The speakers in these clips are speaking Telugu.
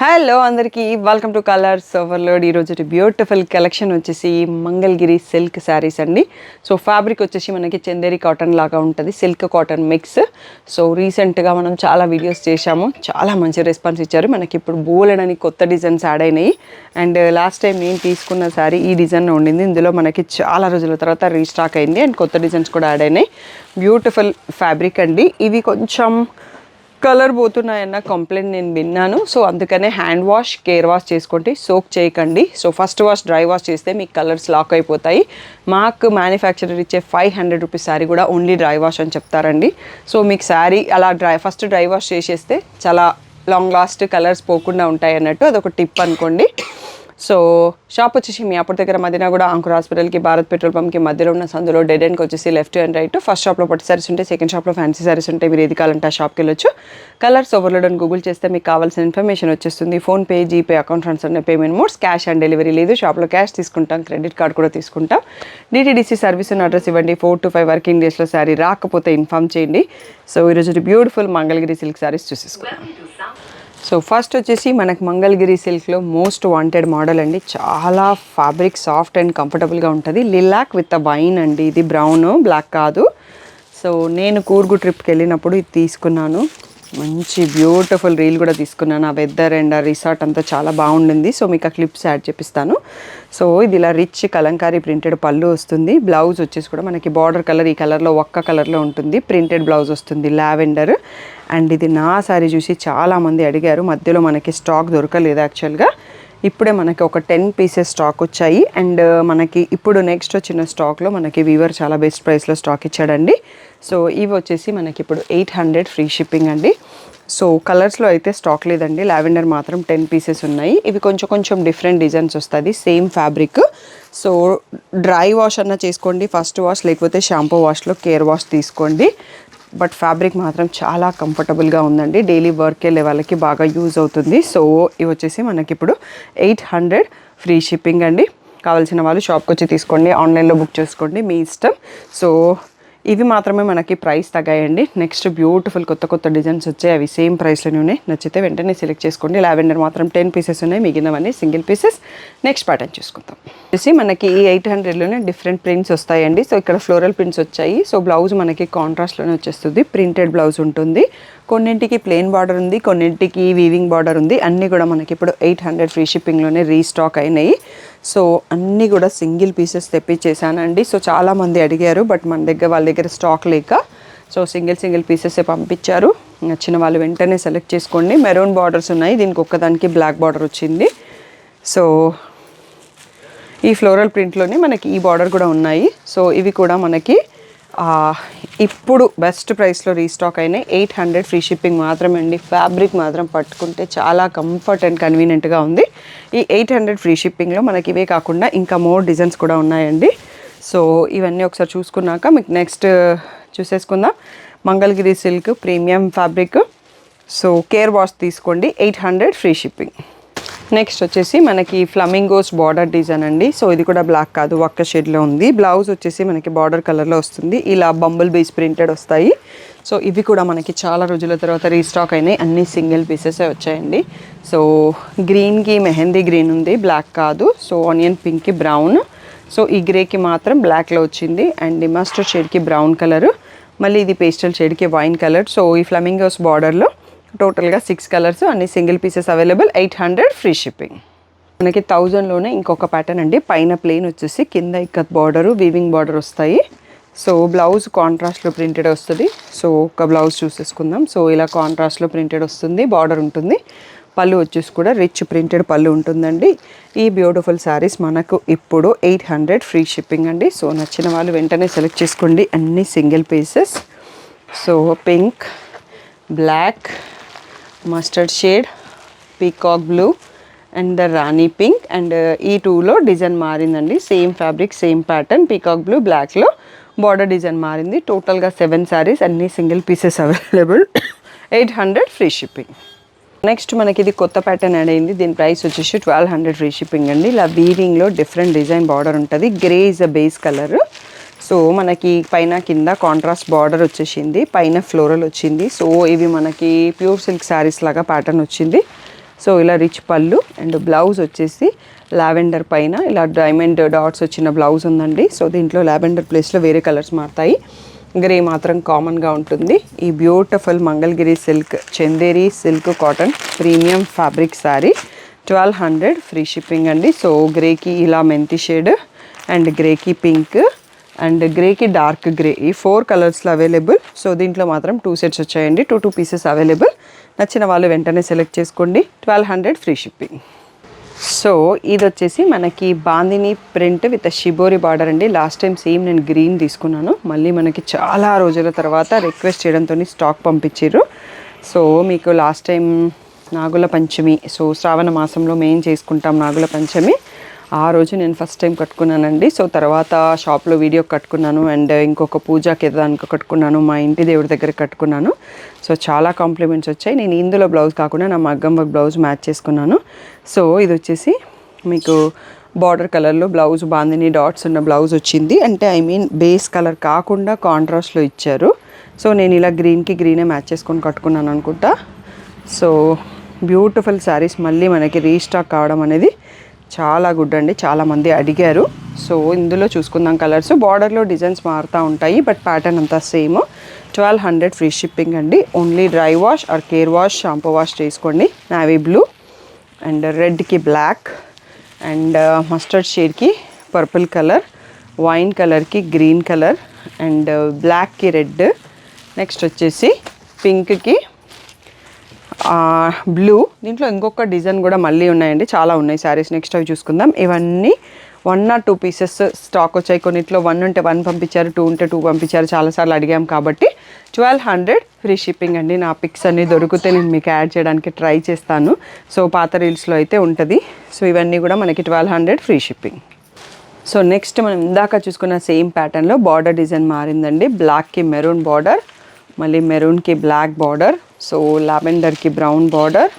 హలో అందరికీ వెల్కమ్ టు కలర్స్ ఓవర్లోడ్. ఈరోజు బ్యూటిఫుల్ కలెక్షన్ వచ్చేసి మంగళగిరి సిల్క్ శారీస్ అండి. సో ఫ్యాబ్రిక్ వచ్చేసి మనకి చందేరి కాటన్ లాగా ఉంటుంది, సిల్క్ కాటన్ మిక్స్. సో రీసెంట్గా మనం చాలా వీడియోస్ చేశాము, చాలా మంచి రెస్పాన్స్ ఇచ్చారు. మనకి ఇప్పుడు బోలెడని కొత్త డిజైన్స్ యాడ్ అయినాయి. అండ్ లాస్ట్ టైం నేను తీసుకున్న శారీ ఈ డిజైన్ ఉండింది, ఇందులో మనకి చాలా రోజుల తర్వాత రీస్టాక్ అయింది అండ్ కొత్త డిజైన్స్ కూడా యాడ్ అయినాయి. బ్యూటిఫుల్ ఫ్యాబ్రిక్ అండి. ఇవి కొంచెం కలర్ పోతున్నాయన్న కంప్లైంట్ నేను విన్నాను. సో అందుకనే హ్యాండ్ వాష్, కేర్ వాష్ చేసుకోండి, సోక్ చేయకండి. So first wash, dry wash చేస్తే మీకు కలర్స్ లాక్ అయిపోతాయి. మాకు మ్యానుఫ్యాక్చరర్ ఇచ్చే 500 రూపీస్ శారీ కూడా ఓన్లీ డ్రై వాష్ అని చెప్తారండి. సో మీకు శారీ అలా ఫస్ట్ డ్రై వాష్ చేసేస్తే చాలా లాంగ్ లాస్ట్ కలర్స్ పోకుండా ఉంటాయి అన్నట్టు, అదొక టిప్ అనుకోండి. సో షాప్ వచ్చేసి మీ అప్పటి దగ్గర మదీనా కూడా అంకుర్ హాస్పిటల్కి, భారత్ పెట్రోల్ పంప్కి మధ్యలో ఉన్న సందులో డెడ్ ఎండ్కి వచ్చేసి లెఫ్ట్ అండ్ రైట్. ఫస్ట్ షాప్లో పట్టు సారీస్ ఉంటాయి, సెకండ్ షాప్లో ఫ్యాన్సీ సారీస్ ఉంటాయి. మీరు ఏది కావాలంటే ఆ షాప్కి వెళ్ళొచ్చు. కలర్స్ ఓవర్లోడ్ అని గూగుల్ చేస్తే మీకు కావాల్సిన ఇన్ఫర్మేషన్ వచ్చేస్తుంది. PhonePe, GPay, account transfer payment modes. Cash on delivery లేదు. షాప్లో క్యాష్ తీసుకుంటాం, క్రెడిట్ కార్డ్ కూడా తీసుకుంటాం. డిటీడీసీ సర్వీస్ ఉన్న అడ్రస్ ఇవ్వండి. 4 to 5 వర్కింగ్ డేస్లో శారీ రాకపోతే ఇన్ఫామ్ చేయండి. సో ఈరోజు బ్యూటిఫుల్ మంగళగిరి సిల్క్ శారీస్ చూసేసుకున్నాం. సో ఫస్ట్ వచ్చేసి మనకు మంగళగిరి సిల్క్లో మోస్ట్ వాంటెడ్ మోడల్ అండి. చాలా ఫ్యాబ్రిక్ సాఫ్ట్ అండ్ కంఫర్టబుల్గా ఉంటుంది. లిలాక్ విత్ వైన్ అండి. ఇది బ్రౌన్, బ్లాక్ కాదు. సో నేను కూర్గు ట్రిప్కి వెళ్ళినప్పుడు ఇది తీసుకున్నాను. మంచి బ్యూటిఫుల్ రీల్ కూడా తీసుకున్నాను. ఆ వెదర్ అండ్ ఆ రిసార్ట్ అంతా చాలా బాగుండింది. సో మీకు ఆ క్లిప్స్ యాడ్ చేపిస్తాను. సో ఇది ఇలా రిచ్ కలంకారీ ప్రింటెడ్ పళ్ళు వస్తుంది. బ్లౌజ్ వచ్చేసి కూడా మనకి బార్డర్ కలర్ ఈ కలర్లో ఒక్క కలర్లో ఉంటుంది. ప్రింటెడ్ బ్లౌజ్ వస్తుంది, లావెండర్. అండ్ ఇది నా సారీ చూసి చాలామంది అడిగారు. మధ్యలో మనకి స్టాక్ దొరకలేదు యాక్చువల్గా. ఇప్పుడే మనకి ఒక 10 పీసెస్ స్టాక్ వచ్చాయి. అండ్ మనకి ఇప్పుడు నెక్స్ట్ వచ్చిన స్టాక్లో మనకి వీవర్ చాలా బెస్ట్ ప్రైస్లో స్టాక్ ఇచ్చాడండి. సో ఇవి వచ్చేసి మనకి ఇప్పుడు 800 ఫ్రీ షిప్పింగ్ అండి. సో కలర్స్లో అయితే స్టాక్ లేదండి. లావెండర్ మాత్రం 10 పీసెస్ ఉన్నాయి. ఇవి కొంచెం డిఫరెంట్ డిజైన్స్ వస్తుంది, same fabric. So dry wash అన్న చేసుకోండి ఫస్ట్ వాష్, లేకపోతే షాంపూ వాష్లో కేర్ వాష్ తీసుకోండి. బట్ ఫ్యాబ్రిక్ మాత్రం చాలా కంఫర్టబుల్గా ఉందండి. డైలీ వర్క్ వెళ్ళే వాళ్ళకి బాగా యూజ్ అవుతుంది. సో ఇవి వచ్చేసి మనకి ఇప్పుడు 800 ఫ్రీ షిప్పింగ్ అండి. కావాల్సిన వాళ్ళు షాప్కి వచ్చి తీసుకోండి, ఆన్లైన్లో బుక్ చేసుకోండి, మీ ఇష్టం. సో ఇవి మాత్రమే మనకి ప్రైస్ తగ్గాయండి. నెక్స్ట్ బ్యూటిఫుల్ కొత్త డిజైన్స్ వచ్చాయి, అవి సేమ్ ప్రైస్లోనే ఉన్నాయి. నచ్చితే వెంటనే సెలెక్ట్ చేసుకోండి. లావెండర్ మాత్రం 10 పీసెస్ ఉన్నాయి, మిగిలినవన్నీ సింగిల్ పీసెస్. నెక్స్ట్ ప్యాటర్న్ చూసుకుందాం. వచ్చేసి మనకి ఈ 800లోనే డిఫరెంట్ ప్రింట్స్ వస్తాయండి. సో ఇక్కడ ఫ్లోరల్ ప్రింట్స్ వచ్చాయి. సో బ్లౌజ్ మనకి కాంట్రాస్ట్లోనే వచ్చేస్తుంది, ప్రింటెడ్ బ్లౌజ్ ఉంటుంది. కొన్నింటికి ప్లెయిన్ బార్డర్ ఉంది, కొన్నింటికి వీవింగ్ బార్డర్ ఉంది. అన్నీ కూడా మనకి ఇప్పుడు 800 ఫ్రీ షిప్పింగ్లోనే రీస్టాక్ అయినాయి. సో అన్నీ కూడా సింగిల్ పీసెస్ తెప్పించేసానండి. సో చాలామంది అడిగారు, బట్ వాళ్ళ దగ్గర స్టాక్ లేక సో సింగిల్ పీసెసే పంపించారు. నచ్చిన వాళ్ళు వెంటనే సెలెక్ట్ చేసుకోండి. మెరూన్ బార్డర్స్ ఉన్నాయి, దీనికి ఒక్కదానికి బ్లాక్ బార్డర్ వచ్చింది. సో ఈ ఫ్లోరల్ ప్రింట్లోనే మనకి ఈ బార్డర్ కూడా ఉన్నాయి. సో ఇవి కూడా మనకి ఇప్పుడు బెస్ట్ ప్రైస్లో రీస్టాక్ అయినాయి. 800 ఫ్రీ షిప్పింగ్ మాత్రమే అండి. ఫ్యాబ్రిక్ మాత్రం పట్టుకుంటే చాలా కంఫర్ట్ అండ్ కన్వీనియంట్గా ఉంది. ఈ 800 ఫ్రీ షిప్పింగ్లో మనకి ఇవే కాకుండా ఇంకా మోర్ డిజైన్స్ కూడా ఉన్నాయండి. సో ఇవన్నీ ఒకసారి చూసుకున్నాక మీకు నెక్స్ట్ చూసేసుకుందాం. Mangalagiri silk premium fabric. So care wash తీసుకోండి, 800 ఫ్రీ షిప్పింగ్. నెక్స్ట్ వచ్చేసి మనకి ఫ్లమింగోస్ బార్డర్ డిజైన్ అండి. సో ఇది కూడా బ్లాక్ కాదు, ఒక్క షేడ్లో ఉంది. బ్లౌజ్ వచ్చేసి మనకి బార్డర్ కలర్లో వస్తుంది. ఇలా బంబుల్ బీస్ ప్రింటెడ్ వస్తాయి. సో ఇవి కూడా మనకి చాలా రోజుల తర్వాత రీస్టాక్ అయినాయి. అన్ని సింగిల్ పీసెసే వచ్చాయండి. సో గ్రీన్కి మెహందీ గ్రీన్ ఉంది, బ్లాక్ కాదు. సో ఆనియన్ పింక్కి బ్రౌన్. సో ఈ గ్రేకి మాత్రం బ్లాక్లో వచ్చింది. అండ్ ఈ మస్టర్డ్ షేడ్కి బ్రౌన్ కలర్, మళ్ళీ ఇది పేస్టల్ షేడ్కి వైన్ కలర్. సో ఈ ఫ్లమింగోస్ బార్డర్లో టోటల్గా 6 కలర్స్, అన్ని single pieces available. 800 free shipping. మనకి 1000లోనే ఇంకొక ప్యాటర్న్ అండి. పైన ప్లెయిన్ వచ్చేసి కింద ఇక్కత్ బార్డరు, వీవింగ్ బార్డర్ వస్తాయి. సో బ్లౌజ్ కాంట్రాస్ట్లో ప్రింటెడ్ వస్తుంది. సో ఒక బ్లౌజ్ చూసేసుకుందాం. సో ఇలా కాంట్రాస్ట్లో ప్రింటెడ్ వస్తుంది, బార్డర్ ఉంటుంది. పళ్ళు వచ్చేసి కూడా రిచ్ ప్రింటెడ్ పళ్ళు ఉంటుందండి. ఈ బ్యూటిఫుల్ శారీస్ మనకు ఇప్పుడు 800 ఫ్రీ షిప్పింగ్ అండి. సో నచ్చిన వాళ్ళు వెంటనే సెలెక్ట్ చేసుకోండి, అన్ని single pieces. So pink, black, mustard shade, peacock blue and the rani pink. And ఈ 2లో డిజైన్ మారిందండి. Same fabric, same pattern. Peacock blue, బ్లాక్లో బార్డర్ డిజైన్ మారింది. టోటల్గా 7 శారీస్, అన్ని single pieces available. 800 free shipping. Next మనకి ఇది కొత్త ప్యాటర్న్ యాడ్ అయింది. దీని ప్రైస్ వచ్చేసి 1200 ఫ్రీ షిప్పింగ్ అండి. ఇలా వీవింగ్లో డిఫరెంట్ డిజైన్ బార్డర్ ఉంటుంది. Grey is a base colour. So మనకి పైన కింద కాంట్రాస్ట్ బార్డర్ వచ్చేసింది, పైన ఫ్లోరల్ వచ్చింది. సో ఇవి మనకి ప్యూర్ సిల్క్ శారీస్ లాగా ప్యాటర్న్ వచ్చింది. సో ఇలా రిచ్ పళ్ళు అండ్ బ్లౌజ్ వచ్చేసి లావెండర్ పైన ఇలా డైమండ్ డాట్స్ వచ్చిన బ్లౌజ్ ఉందండి. సో దీంట్లో లావెండర్ ప్లేస్లో వేరే కలర్స్ మారుతాయి. గ్రే మాత్రం కామన్గా ఉంటుంది. ఈ beautiful Mangalagiri silk Chanderi silk cotton premium fabric sari 1200 free shipping అండి. సో గ్రేకి ఇలా మెంతి షేడ్ అండ్ గ్రేకి పింక్ అండ్ గ్రేకి డార్క్ గ్రే ఈ 4 కలర్స్లో అవైలబుల్. సో దీంట్లో మాత్రం 2 సెట్స్ వచ్చాయండి. 2 పీసెస్ అవైలబుల్. నచ్చిన వాళ్ళు వెంటనే సెలెక్ట్ చేసుకోండి. 1200 ఫ్రీ షిప్పింగ్. సో ఇది వచ్చేసి మనకి bandhani print with shibori border అండి. లాస్ట్ టైం సేమ్ నేను గ్రీన్ తీసుకున్నాను. మళ్ళీ మనకి చాలా రోజుల తర్వాత రిక్వెస్ట్ చేయడంతో స్టాక్ పంపించారు. సో మీకు లాస్ట్ టైం నాగుల పంచమి, సో శ్రావణ మాసంలో మేము చేసుకుంటాం నాగుల పంచమి, ఆ రోజు నేను ఫస్ట్ టైం కట్టుకున్నానండి. సో తర్వాత షాప్లో వీడియో కట్టుకున్నాను అండ్ ఇంకొక పూజకి దానికి కట్టుకున్నాను, మా ఇంటి దేవుడి దగ్గర కట్టుకున్నాను. సో చాలా కాంప్లిమెంట్స్ వచ్చాయి. నేను ఇందులో బ్లౌజ్ కాకుండా నా మగ్గం వర్క్ బ్లౌజ్ మ్యాచ్ చేసుకున్నాను. సో ఇది వచ్చేసి మీకు బార్డర్ కలర్లో బ్లౌజ్ బాందిని డాట్స్ ఉన్న బ్లౌజ్ వచ్చింది. అంటే ఐ మీన్ బేస్ కలర్ కాకుండా కాంట్రాస్ట్లో ఇచ్చారు. సో నేను ఇలా గ్రీన్కి గ్రీనే మ్యాచ్ చేసుకొని కట్టుకున్నాను అనుకుంటా. సో బ్యూటిఫుల్ శారీస్ మళ్ళీ మనకి రీస్టాక్ కావడం అనేది చాలా గుడ్ అండి. చాలామంది అడిగారు. సో ఇందులో చూసుకుందాం కలర్స్. బార్డర్లో డిజైన్స్ మారుతూ ఉంటాయి బట్ ప్యాటర్న్ అంతా సేమ్. 1200 ఫ్రీ షిప్పింగ్ అండి. Only dry wash or care wash shampoo wash చేసుకోండి. నావీ బ్లూ అండ్ రెడ్కి బ్లాక్ అండ్ మస్టర్డ్ షేడ్కి పర్పుల్ కలర్, వైన్ కలర్కి గ్రీన్ కలర్ అండ్ బ్లాక్కి రెడ్, నెక్స్ట్ వచ్చేసి పింక్కి బ్లూ. దీంట్లో ఇంకొక డిజైన్ కూడా మళ్ళీ ఉన్నాయండి, చాలా ఉన్నాయి శారీస్. నెక్స్ట్ అవి చూసుకుందాం. ఇవన్నీ 1 or 2 పీసెస్ స్టాక్ వచ్చాయి. కొన్నిట్లో 1 ఉంటే 1 పంపించారు, 2 ఉంటే 2 పంపించారు. చాలాసార్లు అడిగాం కాబట్టి 1200 ఫ్రీ షిప్పింగ్ అండి. నా పిక్స్ అన్నీ దొరికితే నేను మీకు యాడ్ చేయడానికి ట్రై చేస్తాను. సో పాత రీల్స్లో అయితే ఉంటుంది. సో ఇవన్నీ కూడా మనకి 1200 ఫ్రీ షిప్పింగ్. సో నెక్స్ట్ మనం ఇందాక చూసుకున్న సేమ్ ప్యాటర్న్లో బార్డర్ డిజైన్ మారిందండి. బ్లాక్కి మెరూన్ బార్డర్, మళ్ళీ మెరూన్కి బ్లాక్ బార్డర్, సో లావెండర్కి బ్రౌన్ బార్డర్,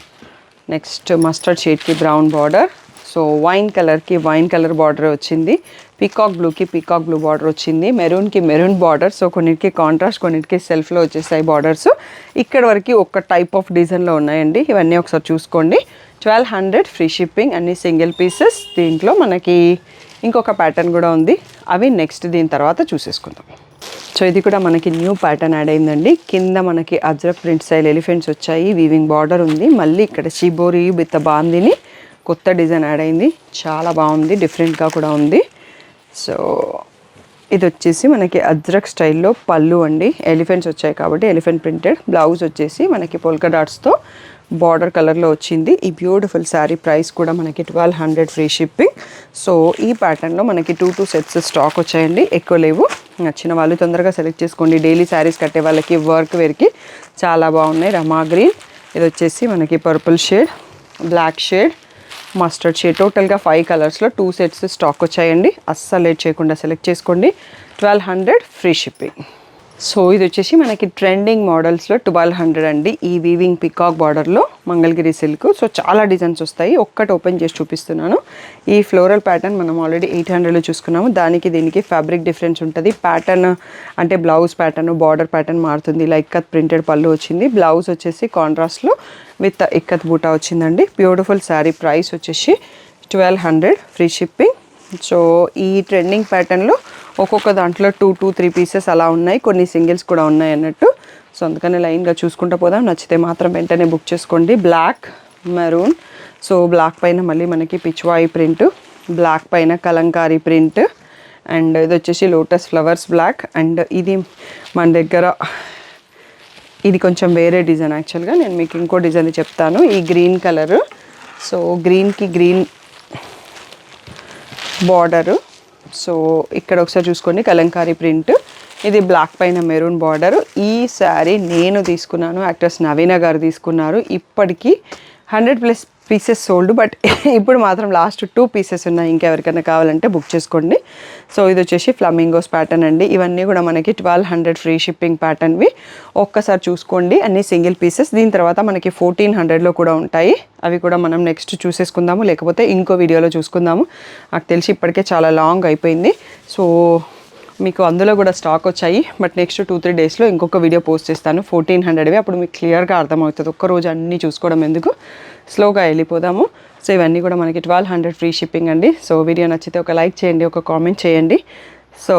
నెక్స్ట్ మస్టర్డ్ షేడ్కి బ్రౌన్ బార్డర్, సో వైన్ కలర్కి వైన్ కలర్ బార్డర్ వచ్చింది, పీకాక్ బ్లూకి పీకాక్ బ్లూ బార్డర్ వచ్చింది, మెరూన్కి మెరూన్ బార్డర్. సో కొన్నిటికి కాంట్రాస్ట్, కొన్నిటికి సెల్ఫ్లో వచ్చేసాయి బార్డర్స్. ఇక్కడ వరకు ఒక టైప్ ఆఫ్ డిజైన్లో ఉన్నాయండి. ఇవన్నీ ఒకసారి చూసుకోండి. 1200 ఫ్రీ షిప్పింగ్, అన్ని సింగిల్ పీసెస్. దీంట్లో మనకి ఇంకొక ప్యాటర్న్ కూడా ఉంది, అవి నెక్స్ట్ దీని తర్వాత చూసేసుకుందాం. సో ఇది కూడా మనకి న్యూ ప్యాటర్న్ యాడ్ అయిందండి. కింద మనకి అజ్రక్ ప్రింట్ స్టైల్ ఎలిఫెంట్స్ వచ్చాయి, వీవింగ్ బార్డర్ ఉంది. మళ్ళీ ఇక్కడ షిబోరి విత్ బాందిని కొత్త డిజైన్ యాడ్ అయింది. చాలా బాగుంది, డిఫరెంట్గా కూడా ఉంది. సో ఇది వచ్చేసి మనకి అజ్రక్ స్టైల్లో పళ్ళు అండి. ఎలిఫెంట్స్ వచ్చాయి కాబట్టి ఎలిఫెంట్ ప్రింటెడ్. బ్లౌజ్ వచ్చేసి మనకి పోల్కా డాట్స్తో బార్డర్ కలర్లో వచ్చింది. ఈ బ్యూటిఫుల్ శారీ ప్రైస్ కూడా మనకి 1200 ఫ్రీ షిప్పింగ్. సో ఈ ప్యాటర్న్లో మనకి 2 సెట్స్ స్టాక్ వచ్చాయండి, ఎక్కువ లేవు. నచ్చిన వాళ్ళు తొందరగా సెలెక్ట్ చేసుకోండి. డైలీ శారీస్ కట్టే వాళ్ళకి, వర్క్ వేర్కి చాలా బాగున్నాయి. రమా గ్రీన్, ఇది వచ్చేసి మనకి purple shade, black shade, mustard shade. టోటల్గా 5 కలర్స్లో 2 సెట్స్ స్టాక్ వచ్చాయండి. అస్సలు లేట్ చేయకుండా సెలెక్ట్ చేసుకోండి. 1200 ఫ్రీ షిప్పింగ్. సో ఇది వచ్చేసి మనకి ట్రెండింగ్ మోడల్స్లో 1200 అండి. ఈ వీవింగ్ పికాక్ బార్డర్లో మంగళగిరి సిల్క్. సో చాలా డిజైన్స్ వస్తాయి. ఒక్కటి ఓపెన్ చేసి చూపిస్తున్నాను. ఈ ఫ్లోరల్ ప్యాటర్న్ మనం ఆల్రెడీ 800లో చూసుకున్నాము. దానికి దీనికి ఫ్యాబ్రిక్ డిఫరెన్స్ ఉంటుంది. ప్యాటర్న్ అంటే బ్లౌజ్ ప్యాటర్న్, బార్డర్ ప్యాటర్న్ మారుతుంది. ఇలా ఇక్కత్ ప్రింటెడ్ పళ్ళు వచ్చింది. బ్లౌజ్ వచ్చేసి కాంట్రాస్ట్లో విత్ ఇక్కత్ బూటా వచ్చిందండి. బ్యూటిఫుల్ శారీ ప్రైస్ వచ్చేసి 1200 ఫ్రీ షిప్పింగ్. సో ఈ ట్రెండింగ్ ప్యాటర్న్లో ఒక్కొక్క దాంట్లో 2-3 పీసెస్ అలా ఉన్నాయి, కొన్ని సింగిల్స్ కూడా ఉన్నాయి అన్నట్టు. సో అందుకని లైన్గా చూసుకుంటూ పోదాం. నచ్చితే మాత్రం వెంటనే బుక్ చేసుకోండి. బ్లాక్, మెరూన్, సో బ్లాక్ పైన మళ్ళీ మనకి పిచ్వాయి ప్రింట్, బ్లాక్ పైన కలంకారీ ప్రింట్ అండ్ ఇది వచ్చేసి లోటస్ ఫ్లవర్స్ బ్లాక్. అండ్ ఇది మన దగ్గర ఇది కొంచెం వేరే డిజైన్. యాక్చువల్గా నేను మీకు ఇంకో డిజైన్ చెప్తాను. ఈ గ్రీన్ కలర్, సో గ్రీన్కి గ్రీన్ బార్డరు. సో ఇక్కడ ఒకసారి చూసుకోండి, కలంకారీ ప్రింట్. ఇది బ్లాక్ పైన మెరూన్ బార్డర్. ఈ శారీ నేను తీసుకున్నాను, యాక్ట్రెస్ నవీన గారు తీసుకున్నారు. ఇప్పటికీ 100+ పీసెస్ సోల్డ్, బట్ ఇప్పుడు మాత్రం లాస్ట్ 2 పీసెస్ ఉన్నాయి. ఇంకెవరికైనా కావాలంటే బుక్ చేసుకోండి. సో ఇది వచ్చేసి ఫ్లమింగోస్ ప్యాటర్న్ అండి. ఇవన్నీ కూడా మనకి 1200 ఫ్రీ షిప్పింగ్ ప్యాటర్న్వి. ఒక్కసారి చూసుకోండి, అన్ని సింగిల్ పీసెస్. దీని తర్వాత మనకి 1400లో కూడా ఉంటాయి. అవి కూడా మనం నెక్స్ట్ చూసేసుకుందాము, లేకపోతే ఇంకో వీడియోలో చూసుకుందాము. నాకు తెలిసి ఇప్పటికే చాలా లాంగ్ అయిపోయింది. సో మీకు అందులో కూడా స్టాక్ వచ్చాయి, బట్ నెక్స్ట్ 2-3 డేస్లో ఇంకొక వీడియో పోస్ట్ చేస్తాను 1400వి. అప్పుడు మీకు క్లియర్గా అర్థమవుతుంది. ఒక్కరోజు అన్నీ చూసుకోవడం ఎందుకు. స్లోగా వెళ్ళిపోదాము. సో ఇవన్నీ కూడా మనకి 1200 ఫ్రీ షిప్పింగ్ అండి. సో వీడియో నచ్చితే ఒక లైక్ చేయండి, ఒక కామెంట్ చేయండి. సో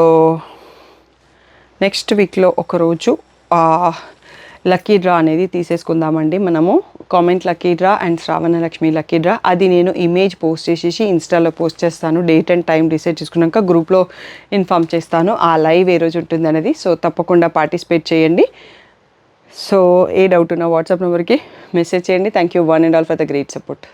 నెక్స్ట్ వీక్లో ఒకరోజు లక్కీ డ్రా అనేది తీసేసుకుందామండి మనము. Comment lucky draw and Shravanalakshmi lucky draw, అది నేను ఇమేజ్ పోస్ట్ చేసేసి ఇన్స్టాలో పోస్ట్ చేస్తాను. డేట్ అండ్ టైం డిసైడ్ చేసుకున్నాక గ్రూప్లో ఇన్ఫామ్ చేస్తాను ఆ లైవ్ ఏ రోజు ఉంటుంది అనేది. సో తప్పకుండా పార్టిసిపేట్ చేయండి. సో ఏ డౌట్ ఉన్నా వాట్సాప్ నెంబర్కి మెసేజ్ చేయండి. Thank you one and all for the great support.